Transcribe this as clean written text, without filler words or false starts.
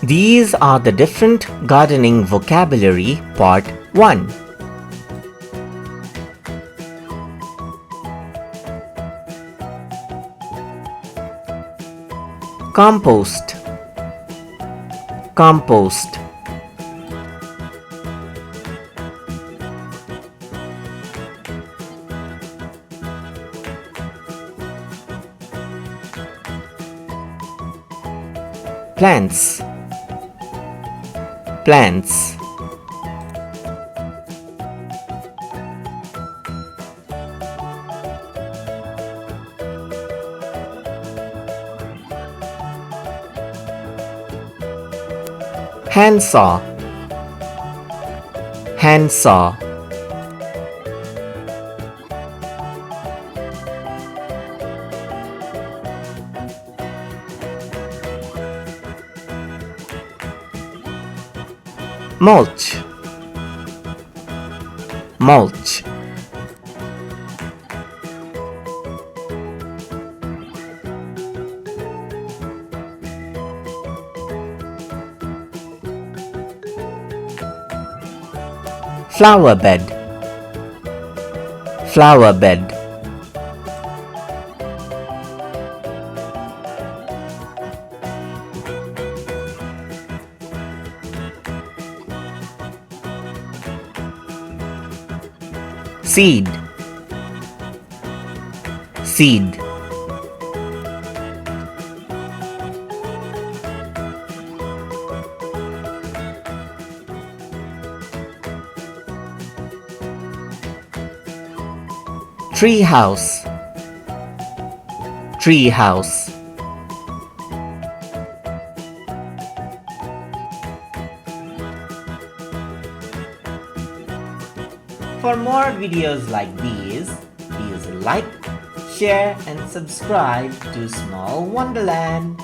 These are the different gardening vocabulary part 1. Compost, compost. Plants, plants. Handsaw, handsaw. Mulch, mulch. Flower bed, flower bed. Seed, seed. Tree house, tree house. For more videos like these, please like, share and subscribe to Small Wonderland.